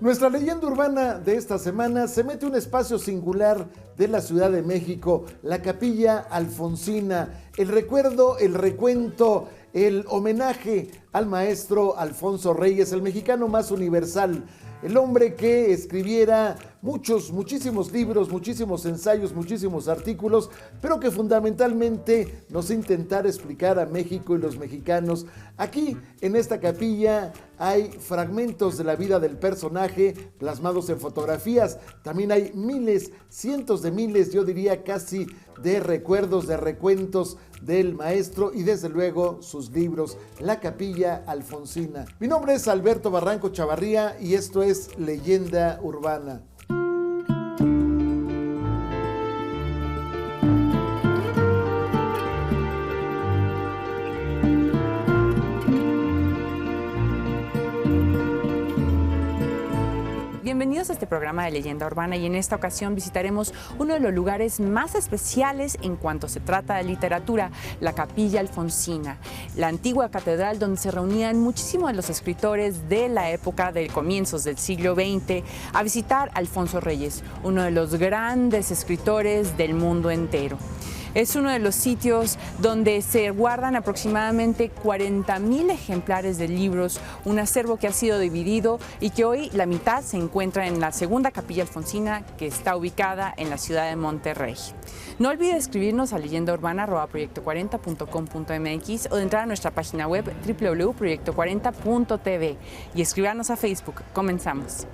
Nuestra leyenda urbana de esta semana se mete a un espacio singular de la Ciudad de México, la Capilla Alfonsina, el recuerdo, el recuento, el homenaje al maestro Alfonso Reyes, el mexicano más universal, el hombre que escribiera muchísimos libros, muchísimos ensayos, muchísimos artículos, pero que fundamentalmente nos intentara explicar a México y los mexicanos. Aquí, en esta capilla, hay fragmentos de la vida del personaje plasmados en fotografías. También hay miles, cientos de miles, yo diría casi, de recuerdos, de recuentos del maestro y desde luego sus libros, La Capilla Alfonsina. Mi nombre es Alberto Barranco Chavarría y esto es Leyenda Urbana. Bienvenidos a este programa de Leyenda Urbana y en esta ocasión visitaremos uno de los lugares más especiales en cuanto se trata de literatura, la Capilla Alfonsina, la antigua catedral donde se reunían muchísimos de los escritores de la época de comienzos del siglo XX a visitar a Alfonso Reyes, uno de los grandes escritores del mundo entero. Es uno de los sitios donde se guardan aproximadamente 40,000 ejemplares de libros, un acervo que ha sido dividido y que hoy la mitad se encuentra en la segunda Capilla Alfonsina, que está ubicada en la ciudad de Monterrey. No olvide escribirnos a leyendaurbana@proyecto40.com.mx o de entrar a nuestra página web www.proyecto40.tv y escribirnos a Facebook. Comenzamos.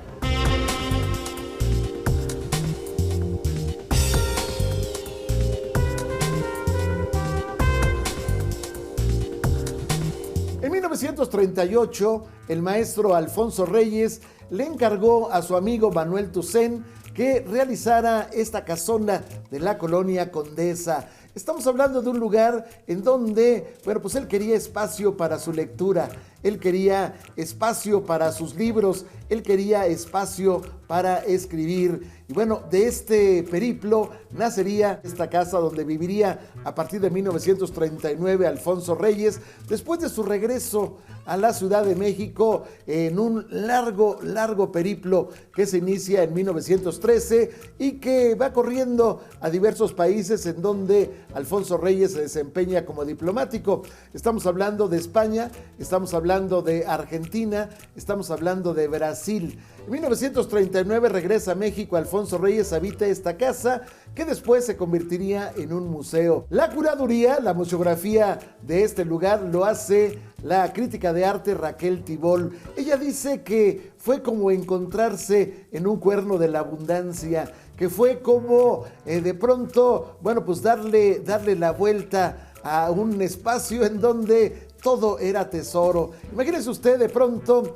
En 1938, el maestro Alfonso Reyes le encargó a su amigo Manuel Toussaint que realizara esta casona de la colonia Condesa. Estamos hablando de un lugar en donde, pues él quería espacio para su lectura, él quería espacio para sus libros, él quería espacio para escribir. Y bueno, de este periplo nacería esta casa donde viviría a partir de 1939 Alfonso Reyes, después de su regreso a la Ciudad de México en un largo periplo que se inicia en 1913 y que va corriendo a diversos países en donde Alfonso Reyes se desempeña como diplomático. Estamos hablando de España, estamos hablando de Argentina, estamos hablando de Brasil. En 1939 regresa a México. Alfonso Reyes habita esta casa que después se convertiría en un museo. La curaduría, la museografía de este lugar lo hace la crítica de arte Raquel Tibol. Ella dice que fue como encontrarse en un cuerno de la abundancia, que fue como de pronto, pues darle la vuelta a un espacio en donde todo era tesoro. Imagínese usted de pronto,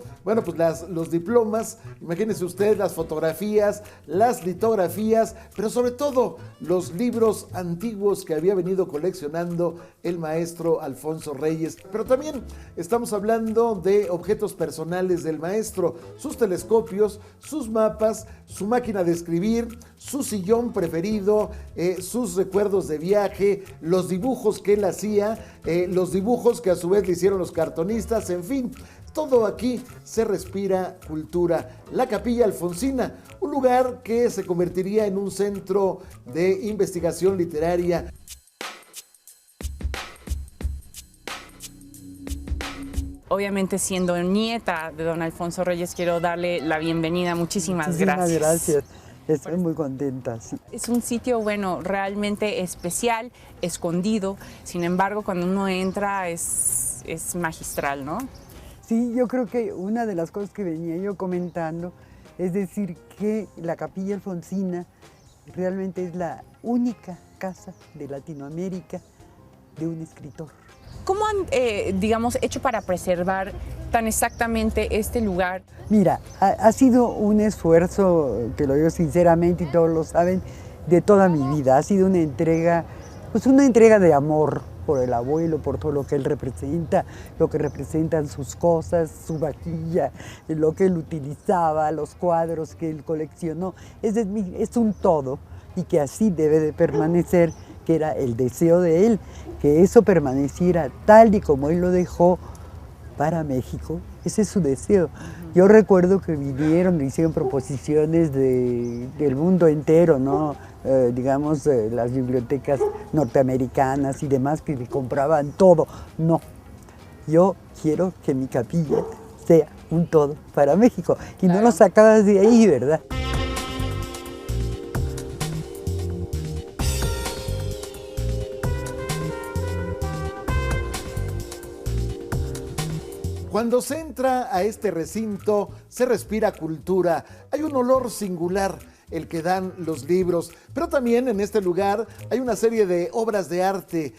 los diplomas, imagínese usted las fotografías, las litografías, pero sobre todo los libros antiguos que había venido coleccionando el maestro Alfonso Reyes. Pero también estamos hablando de objetos personales del maestro, sus telescopios, sus mapas, su máquina de escribir, su sillón preferido, sus recuerdos de viaje, los dibujos que él hacía, los dibujos que a su vez le hicieron los cartonistas, en fin, todo aquí se respira cultura. La Capilla Alfonsina, un lugar que se convertiría en un centro de investigación literaria. Obviamente, siendo nieta de don Alfonso Reyes, quiero darle la bienvenida. Muchísimas gracias. Estoy muy contenta. Sí. Es un sitio, realmente especial, escondido. Sin embargo, cuando uno entra es magistral, ¿no? Sí, yo creo que una de las cosas que venía yo comentando es decir que la Capilla Alfonsina realmente es la única casa de Latinoamérica de un escritor. ¿Cómo han, hecho para preservar tan exactamente este lugar? Mira, ha sido un esfuerzo, que lo digo sinceramente y todos lo saben, de toda mi vida. Ha sido una entrega de amor por el abuelo, por todo lo que él representa, lo que representan sus cosas, su vajilla, lo que él utilizaba, los cuadros que él coleccionó. Es un todo y que así debe de permanecer, que era el deseo de él, que eso permaneciera tal y como él lo dejó para México. Ese es su deseo. Yo recuerdo que vinieron, me hicieron proposiciones del mundo entero, ¿no? Digamos, las bibliotecas norteamericanas y demás que me compraban todo. No, yo quiero que mi capilla sea un todo para México. Y no lo sacabas de ahí, ¿verdad? Cuando se entra a este recinto, se respira cultura. Hay un olor singular, el que dan los libros. Pero también en este lugar hay una serie de obras de arte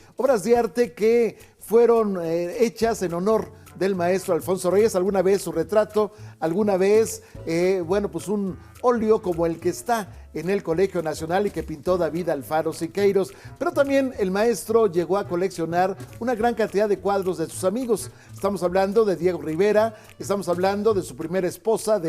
que fueron hechas en honor del maestro Alfonso Reyes. Alguna vez su retrato, alguna vez, pues un óleo como el que está en el Colegio Nacional y que pintó David Alfaro Siqueiros. Pero también el maestro llegó a coleccionar una gran cantidad de cuadros de sus amigos. Estamos hablando de Diego Rivera, estamos hablando de su primera esposa,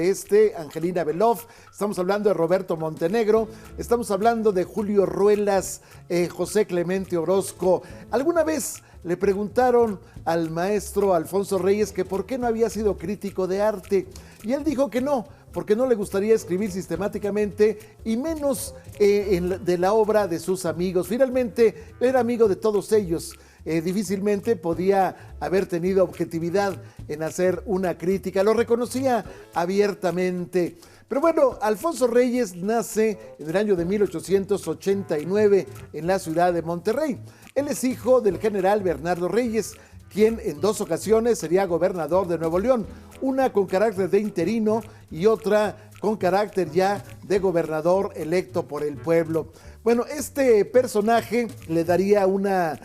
Angelina Beloff, estamos hablando de Roberto Montenegro, estamos hablando de Julio Ruelas, José Clemente Orozco. Alguna vez le preguntaron al maestro Alfonso Reyes que por qué no había sido crítico de arte, y él dijo que no, porque no le gustaría escribir sistemáticamente y menos de la obra de sus amigos. Finalmente, era amigo de todos ellos. Difícilmente podía haber tenido objetividad en hacer una crítica, lo reconocía abiertamente. Pero bueno, Alfonso Reyes nace en el año de 1889 en la ciudad de Monterrey. Él es hijo del general Bernardo Reyes, quien en 2 ocasiones sería gobernador de Nuevo León, una con carácter de interino y otra con carácter ya de gobernador electo por el pueblo. Bueno, este personaje le daría una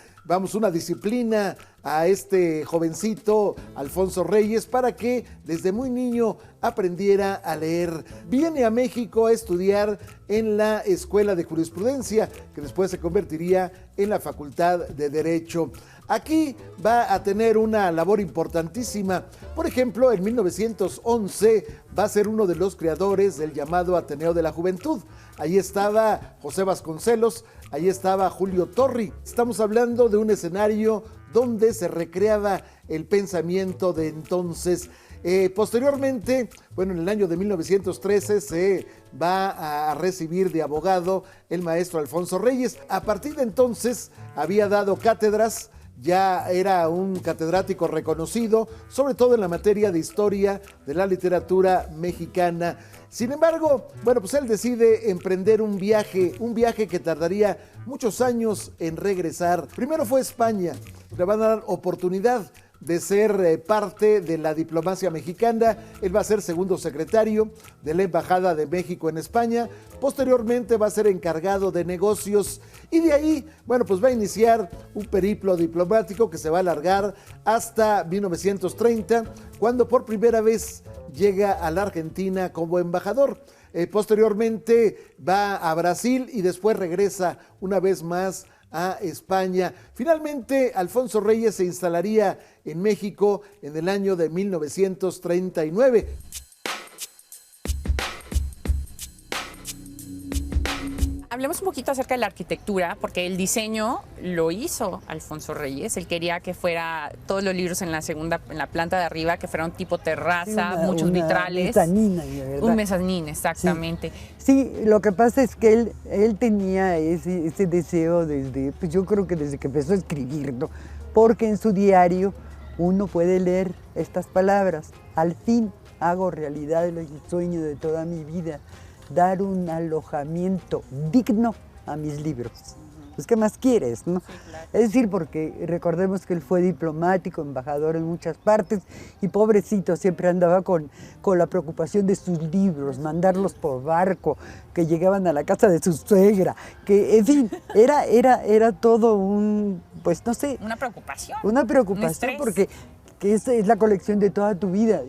disciplina a este jovencito Alfonso Reyes para que desde muy niño aprendiera a leer. Viene a México a estudiar en la Escuela de Jurisprudencia, que después se convertiría en la Facultad de Derecho. Aquí va a tener una labor importantísima. Por ejemplo, en 1911 va a ser uno de los creadores del llamado Ateneo de la Juventud. Ahí estaba José Vasconcelos, ahí estaba Julio Torri. Estamos hablando de un escenario donde se recreaba el pensamiento de entonces. Posteriormente, en el año de 1913 se va a recibir de abogado el maestro Alfonso Reyes. A partir de entonces había dado cátedras, ya era un catedrático reconocido, sobre todo en la materia de historia de la literatura mexicana. Sin embargo, él decide emprender un viaje que tardaría muchos años en regresar. Primero fue a España, le van a dar oportunidad de ser parte de la diplomacia mexicana. Él va a ser segundo secretario de la Embajada de México en España. Posteriormente va a ser encargado de negocios y de ahí, va a iniciar un periplo diplomático que se va a alargar hasta 1930, cuando por primera vez llega a la Argentina como embajador. Posteriormente va a Brasil y después regresa una vez más a España. Finalmente, Alfonso Reyes se instalaría en México en el año de 1939. Hablemos un poquito acerca de la arquitectura, porque el diseño lo hizo Alfonso Reyes. Él quería que fuera todos los libros en la planta de arriba, que fuera un tipo terraza, muchos vitrales. Un mezanín, exactamente. Sí, lo que pasa es que él tenía ese deseo yo creo que desde que empezó a escribir, ¿no? Porque en su diario uno puede leer estas palabras: al fin hago realidad el sueño de toda mi vida, dar un alojamiento digno a mis libros. Pues, ¿qué más quieres, no? Sí, claro. Es decir, porque recordemos que él fue diplomático, embajador en muchas partes, y pobrecito siempre andaba con la preocupación de sus libros, mandarlos por barco, que llegaban a la casa de su suegra, que, en fin, era todo un, no sé. Una preocupación. Una preocupación, porque esa es la colección de toda tu vida.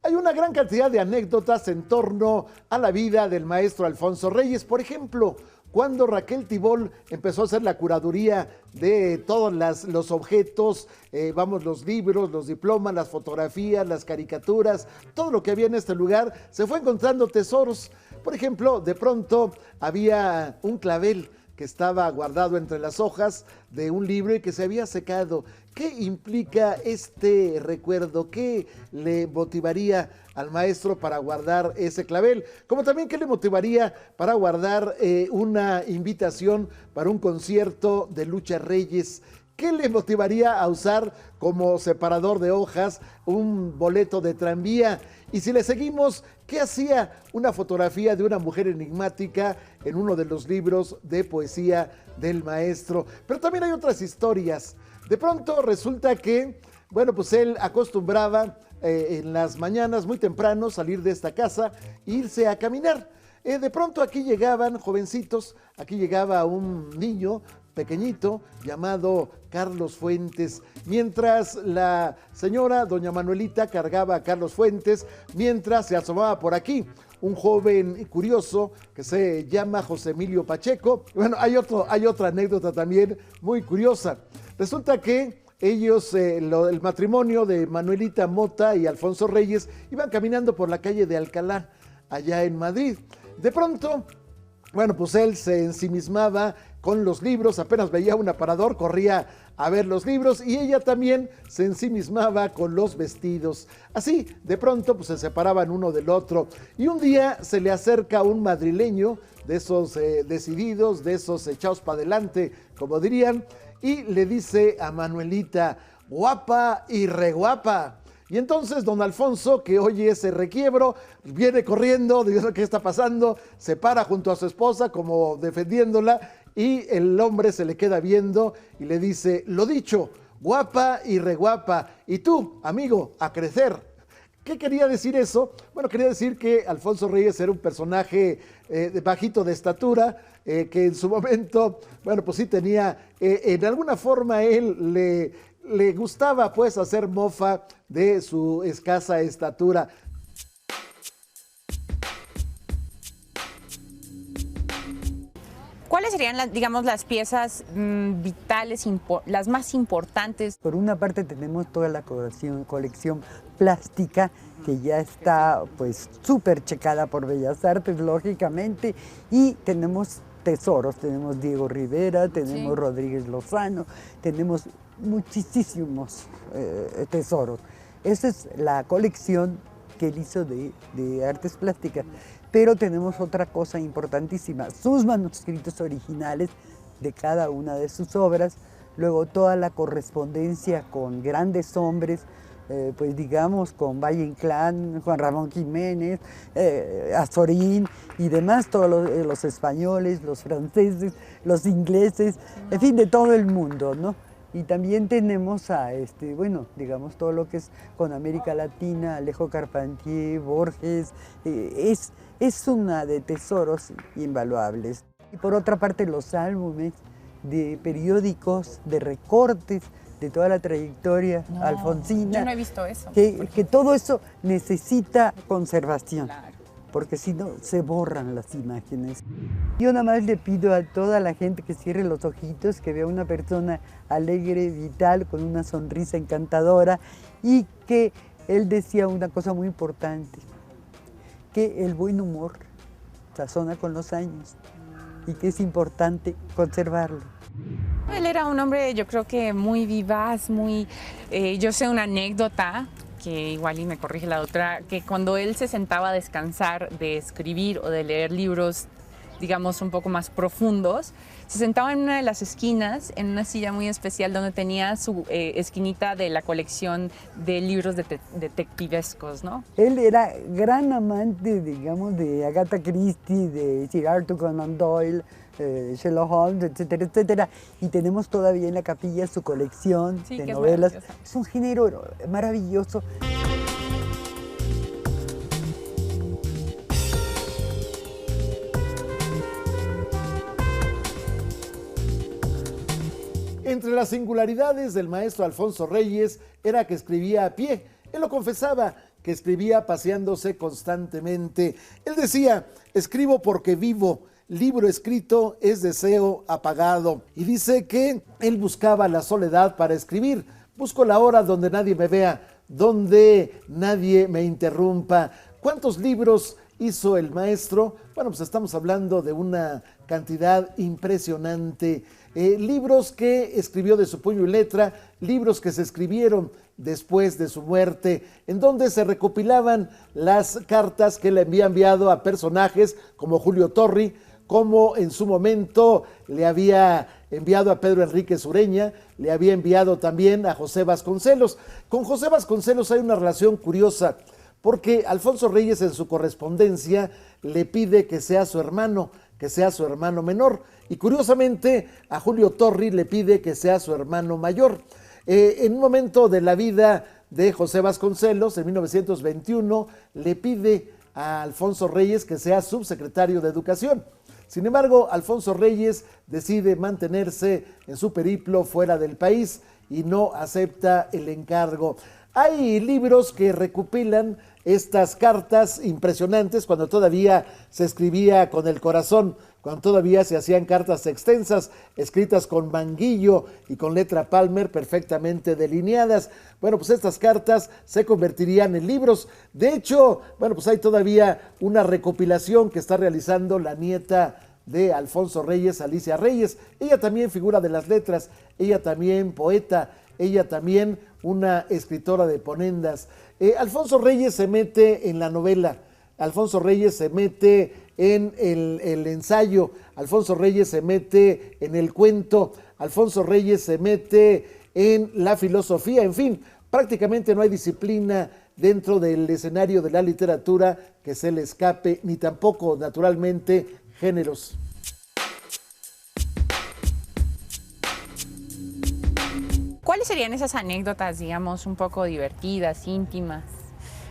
Hay una gran cantidad de anécdotas en torno a la vida del maestro Alfonso Reyes. Por ejemplo, cuando Raquel Tibol empezó a hacer la curaduría de todos los objetos, los libros, los diplomas, las fotografías, las caricaturas, todo lo que había en este lugar, se fue encontrando tesoros. Por ejemplo, de pronto había un clavel que estaba guardado entre las hojas de un libro y que se había secado. ¿Qué implica este recuerdo? ¿Qué le motivaría al maestro para guardar ese clavel? Como también, ¿qué le motivaría para guardar una invitación para un concierto de Lucha Reyes? ¿Qué le motivaría a usar como separador de hojas un boleto de tranvía? Y si le seguimos, ¿qué hacía una fotografía de una mujer enigmática en uno de los libros de poesía del maestro? Pero también hay otras historias. De pronto resulta que, bueno, pues él acostumbraba en las mañanas muy temprano salir de esta casa e irse a caminar. De pronto aquí llegaban jovencitos, aquí llegaba un niño pequeñito llamado Carlos Fuentes, mientras la señora doña Manuelita cargaba a Carlos Fuentes, mientras se asomaba por aquí un joven curioso que se llama José Emilio Pacheco. Bueno, hay otra anécdota también muy curiosa. Resulta que ellos, el matrimonio de Manuelita Mota y Alfonso Reyes, iban caminando por la calle de Alcalá, allá en Madrid. De pronto, bueno, pues él se ensimismaba con los libros, apenas veía un aparador, corría a ver los libros, y ella también se ensimismaba con los vestidos. Así, de pronto, pues se separaban uno del otro. Y un día se le acerca un madrileño, de esos decididos, de esos echados para adelante, como dirían, y le dice a Manuelita: guapa y reguapa. Y entonces don Alfonso, que oye ese requiebro, viene corriendo, dice: ¿qué está pasando? Se para junto a su esposa como defendiéndola, y el hombre se le queda viendo y le dice: lo dicho, guapa y reguapa, y tú, amigo, a crecer. ¿Qué quería decir eso? Bueno, quería decir que Alfonso Reyes era un personaje bajito de estatura, que en su momento, bueno, pues sí tenía, en alguna forma él le gustaba pues hacer mofa de su escasa estatura. ¿Cuáles serían, digamos, las piezas vitales, las más importantes? Por una parte tenemos toda la colección plástica, que ya está pues súper checada por Bellas Artes, lógicamente, y tenemos tesoros, tenemos Diego Rivera, tenemos Rodríguez Lozano, tenemos muchísimos tesoros. Esa es la colección que él hizo de artes plásticas. Pero tenemos otra cosa importantísima: sus manuscritos originales de cada una de sus obras, luego toda la correspondencia con grandes hombres, pues digamos con Valle Inclán, Juan Ramón Jiménez, Azorín y demás, todos los españoles, los franceses, los ingleses, en fin, de todo el mundo, ¿no? Y también tenemos a, bueno, digamos todo lo que es con América Latina, Alejo Carpentier, Borges, es una de tesoros invaluables. Y por otra parte, los álbumes de periódicos, de recortes, de toda la trayectoria alfonsina. Yo no he visto eso. Que todo eso necesita conservación. Claro. Porque si no, se borran las imágenes. Yo nada más le pido a toda la gente que cierre los ojitos, que vea una persona alegre, vital, con una sonrisa encantadora, y que él decía una cosa muy importante, que el buen humor sazona con los años y que es importante conservarlo. Él era un hombre, yo creo que muy vivaz, muy... yo sé una anécdota, que igual y me corrige la otra, que cuando él se sentaba a descansar de escribir o de leer libros, digamos, un poco más profundos, se sentaba en una de las esquinas, en una silla muy especial donde tenía su esquinita de la colección de libros detectivescos, ¿no? Él era gran amante, digamos, de Agatha Christie, de Sir Arthur Conan Doyle, Sherlock Holmes, etcétera, etcétera. Y tenemos todavía en la capilla su colección de novelas. Es un género maravilloso. Entre las singularidades del maestro Alfonso Reyes era que escribía a pie. Él lo confesaba, que escribía paseándose constantemente. Él decía: escribo porque vivo, libro escrito es deseo apagado. Y dice que él buscaba la soledad para escribir. Busco la hora donde nadie me vea, donde nadie me interrumpa. ¿Cuántos libros hizo el maestro, bueno, pues estamos hablando de una cantidad impresionante. Libros que escribió de su puño y letra, libros que se escribieron después de su muerte, en donde se recopilaban las cartas que le había enviado a personajes como Julio Torri, como en su momento le había enviado a Pedro Enríquez Ureña, le había enviado también a José Vasconcelos. Con José Vasconcelos hay una relación curiosa, porque Alfonso Reyes en su correspondencia le pide que sea su hermano menor, y curiosamente a Julio Torri le pide que sea su hermano mayor. En un momento de la vida de José Vasconcelos, en 1921, le pide a Alfonso Reyes que sea subsecretario de Educación. Sin embargo, Alfonso Reyes decide mantenerse en su periplo fuera del país y no acepta el encargo. Hay libros que recopilan estas cartas impresionantes cuando todavía se escribía con el corazón, cuando todavía se hacían cartas extensas, escritas con manguillo y con letra Palmer perfectamente delineadas. Bueno, pues estas cartas se convertirían en libros. De hecho, bueno, pues hay todavía una recopilación que está realizando la nieta de Alfonso Reyes, Alicia Reyes. Ella también figura de las letras, ella también poeta, ella también una escritora de ponendas. Alfonso Reyes se mete en la novela, Alfonso Reyes se mete en el ensayo, Alfonso Reyes se mete en el cuento, Alfonso Reyes se mete en la filosofía, en fin, prácticamente no hay disciplina dentro del escenario de la literatura que se le escape, ni tampoco, naturalmente, géneros. ¿Cuáles serían esas anécdotas, digamos, un poco divertidas, íntimas,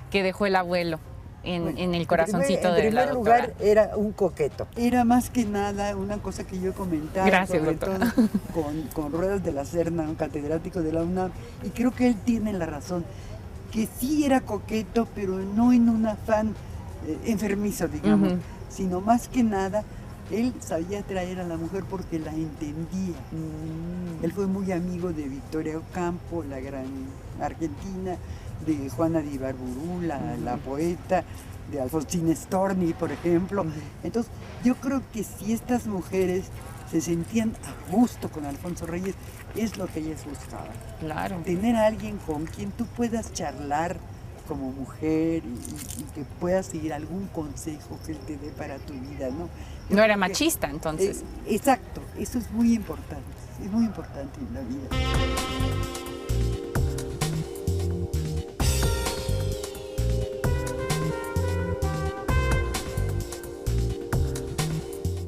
que dejó el abuelo en el corazoncito de la doctora? En primer lugar, era un coqueto. Era más que nada una cosa que yo comentaba, Gracias, sobre doctora. todo con Ruedas de la Serna, un catedrático de la UNAM, y creo que él tiene la razón, que sí era coqueto, pero no en un afán enfermizo, digamos, sino más que nada, él sabía atraer a la mujer porque la entendía. Él fue muy amigo de Victoria Ocampo, la gran argentina, de Juana de Ibarburu, la poeta, de Alfonsina Storni, por ejemplo. Entonces, yo creo que si estas mujeres se sentían a gusto con Alfonso Reyes, es lo que ellas buscaban. Claro. Tener a alguien con quien tú puedas charlar como mujer y que puedas seguir algún consejo que él te dé para tu vida, ¿no? No era machista, entonces. Exacto, eso es muy importante en la vida.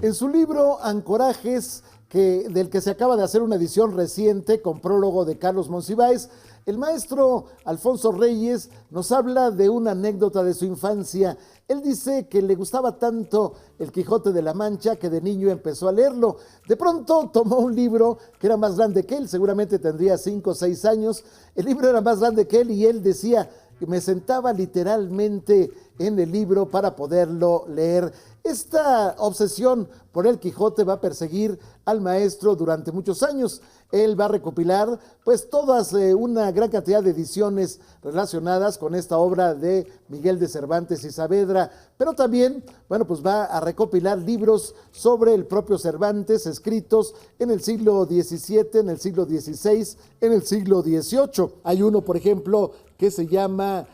En su libro Ancorajes, del que se acaba de hacer una edición reciente con prólogo de Carlos Monsiváis, el maestro Alfonso Reyes nos habla de una anécdota de su infancia. Él dice que le gustaba tanto el Quijote de la Mancha que de niño empezó a leerlo. De pronto tomó un libro que era más grande que él, seguramente tendría 5 o 6 años. El libro era más grande que él y él decía que me sentaba literalmente en el libro para poderlo leer. Esta obsesión por el Quijote va a perseguir al maestro durante muchos años. Él va a recopilar pues todas una gran cantidad de ediciones relacionadas con esta obra de Miguel de Cervantes y Saavedra, pero también, bueno, pues va a recopilar libros sobre el propio Cervantes escritos en el siglo XVII, en el siglo XVI, en el siglo XVIII. Hay uno, por ejemplo, que se llama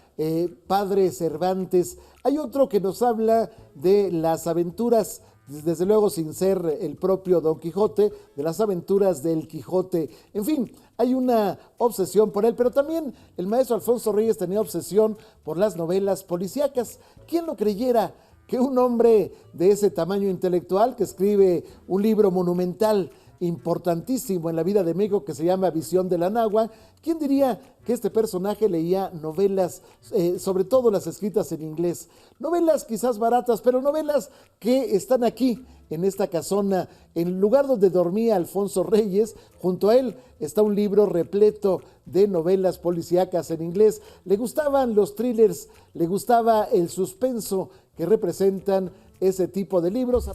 Padre Cervantes. Hay otro que nos habla de las aventuras, desde luego sin ser el propio Don Quijote, de las aventuras del Quijote. En fin, hay una obsesión por él, pero también el maestro Alfonso Reyes tenía obsesión por las novelas policíacas. ¿Quién lo creyera que un hombre de ese tamaño intelectual, que escribe un libro monumental, importantísimo en la vida de México, que se llama Visión de la Nahua, quién diría que este personaje leía novelas, sobre todo las escritas en inglés? Novelas quizás baratas, pero novelas que están aquí, en esta casona, en el lugar donde dormía Alfonso Reyes. Junto a él está un libro repleto de novelas policíacas en inglés. Le gustaban los thrillers, le gustaba el suspenso que representan ese tipo de libros.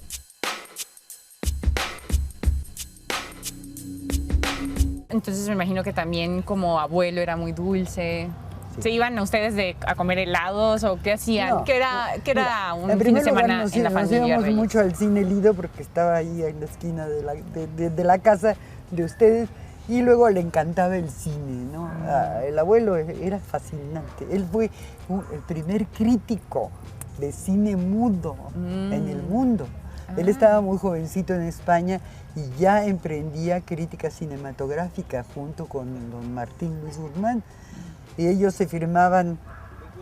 Entonces me imagino que también como abuelo era muy dulce. ¿Se iban ustedes a comer helados o qué hacían? No. ¿Qué era un En fin de primer lugar, semana en la nos familia íbamos Reyes? mucho al cine Lido porque estaba ahí en la esquina de la casa de ustedes y luego le encantaba el cine, ¿no? El abuelo era fascinante. Él fue el primer crítico de cine mudo en el mundo. Él estaba muy jovencito en España y ya emprendía crítica cinematográfica junto con don Martín Luis Guzmán. Y ellos se firmaban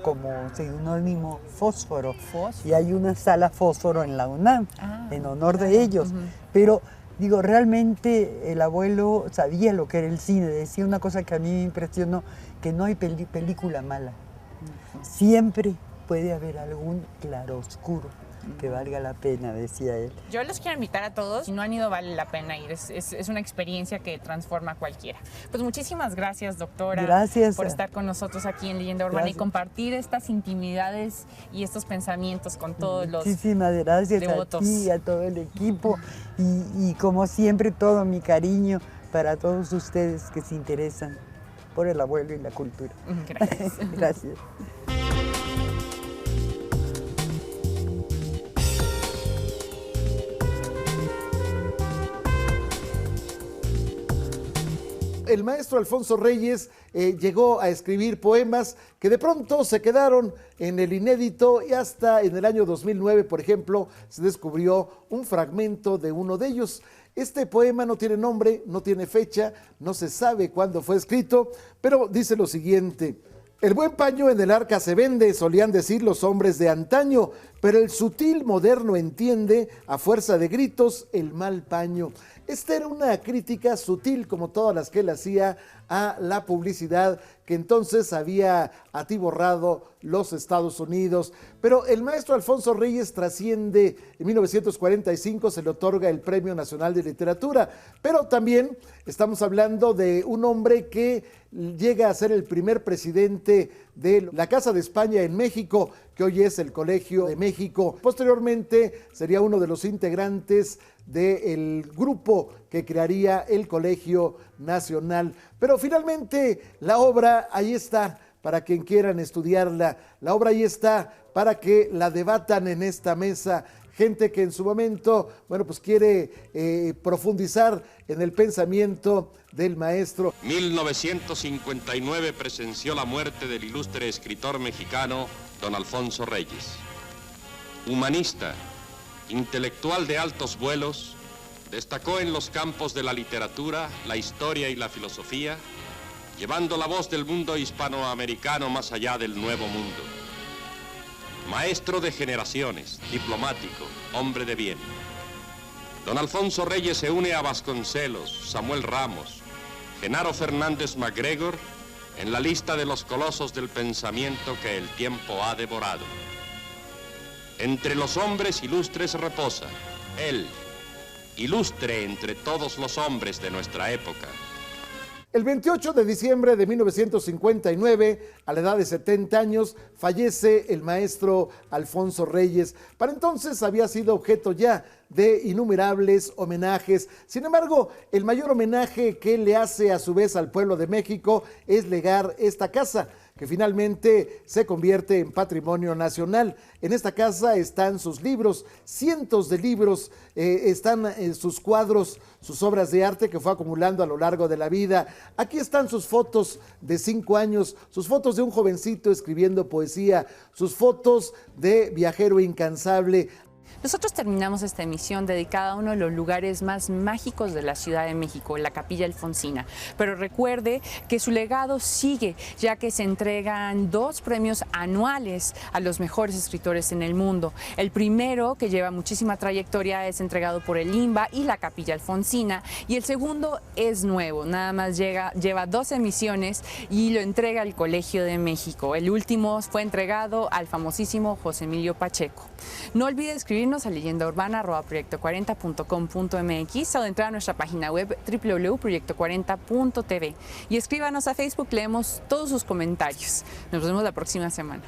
como seudónimo Fósforo. Y hay una sala Fósforo en la UNAM, en honor de ellos. Pero, digo, realmente el abuelo sabía lo que era el cine. Decía una cosa que a mí me impresionó, que no hay película mala. Siempre puede haber algún claroscuro que valga la pena, decía él. Yo los quiero invitar a todos. Si no han ido, vale la pena ir. Es una experiencia que transforma a cualquiera. Pues muchísimas gracias, doctora. Gracias. Por estar con nosotros aquí en Leyenda Urbana y compartir estas intimidades y estos pensamientos con todos los Muchísimas gracias devotos. a ti, a todo el equipo y como siempre todo mi cariño para todos ustedes que se interesan por el abuelo y la cultura. Gracias. Gracias. El maestro Alfonso Reyes llegó a escribir poemas que de pronto se quedaron en el inédito y hasta en el año 2009, por ejemplo, se descubrió un fragmento de uno de ellos. Este poema no tiene nombre, no tiene fecha, no se sabe cuándo fue escrito, pero dice lo siguiente: el buen paño en el arca se vende, solían decir los hombres de antaño, pero el sutil moderno entiende, a fuerza de gritos, el mal paño. Esta era una crítica sutil, como todas las que él hacía a la publicidad que entonces había atiborrado los Estados Unidos. Pero el maestro Alfonso Reyes trasciende. En 1945 se le otorga el Premio Nacional de Literatura, pero también estamos hablando de un hombre que llega a ser el primer presidente de la Casa de España en México, que hoy es el Colegio de México. Posteriormente sería uno de los integrantes del grupo que crearía el Colegio Nacional. Pero finalmente la obra ahí está para quien quieran estudiarla. La obra ahí está para que la debatan en esta mesa. Gente que en su momento, bueno, pues quiere profundizar en el pensamiento del maestro. 1959 presenció la muerte del ilustre escritor mexicano don Alfonso Reyes. Humanista, intelectual de altos vuelos, destacó en los campos de la literatura, la historia y la filosofía, llevando la voz del mundo hispanoamericano más allá del Nuevo Mundo. Maestro de generaciones, diplomático, hombre de bien. Don Alfonso Reyes se une a Vasconcelos, Samuel Ramos, Genaro Fernández MacGregor en la lista de los colosos del pensamiento que el tiempo ha devorado. Entre los hombres ilustres reposa, él, ilustre entre todos los hombres de nuestra época. El 28 de diciembre de 1959, a la edad de 70 años, fallece el maestro Alfonso Reyes. Para entonces había sido objeto ya de innumerables homenajes. Sin embargo, el mayor homenaje que le hace a su vez al pueblo de México es legar esta casa, que finalmente se convierte en patrimonio nacional. En esta casa están sus libros, cientos de libros, están sus cuadros, sus obras de arte que fue acumulando a lo largo de la vida. Aquí están sus fotos de 5 años, sus fotos de un jovencito escribiendo poesía, sus fotos de viajero incansable. Nosotros terminamos esta emisión dedicada a uno de los lugares más mágicos de la Ciudad de México, la Capilla Alfonsina. Pero recuerde que su legado sigue, ya que se entregan 2 premios anuales a los mejores escritores en el mundo. El primero, que lleva muchísima trayectoria, es entregado por el INBA y la Capilla Alfonsina. Y el segundo es nuevo, nada más lleva 2 emisiones y lo entrega el Colegio de México. El último fue entregado al famosísimo José Emilio Pacheco. No olvide escribirnos a leyendaurbana@proyecto40.com.mx o de entrar a nuestra página web www.proyecto40.tv y escríbanos a Facebook, leemos todos sus comentarios. Nos vemos la próxima semana.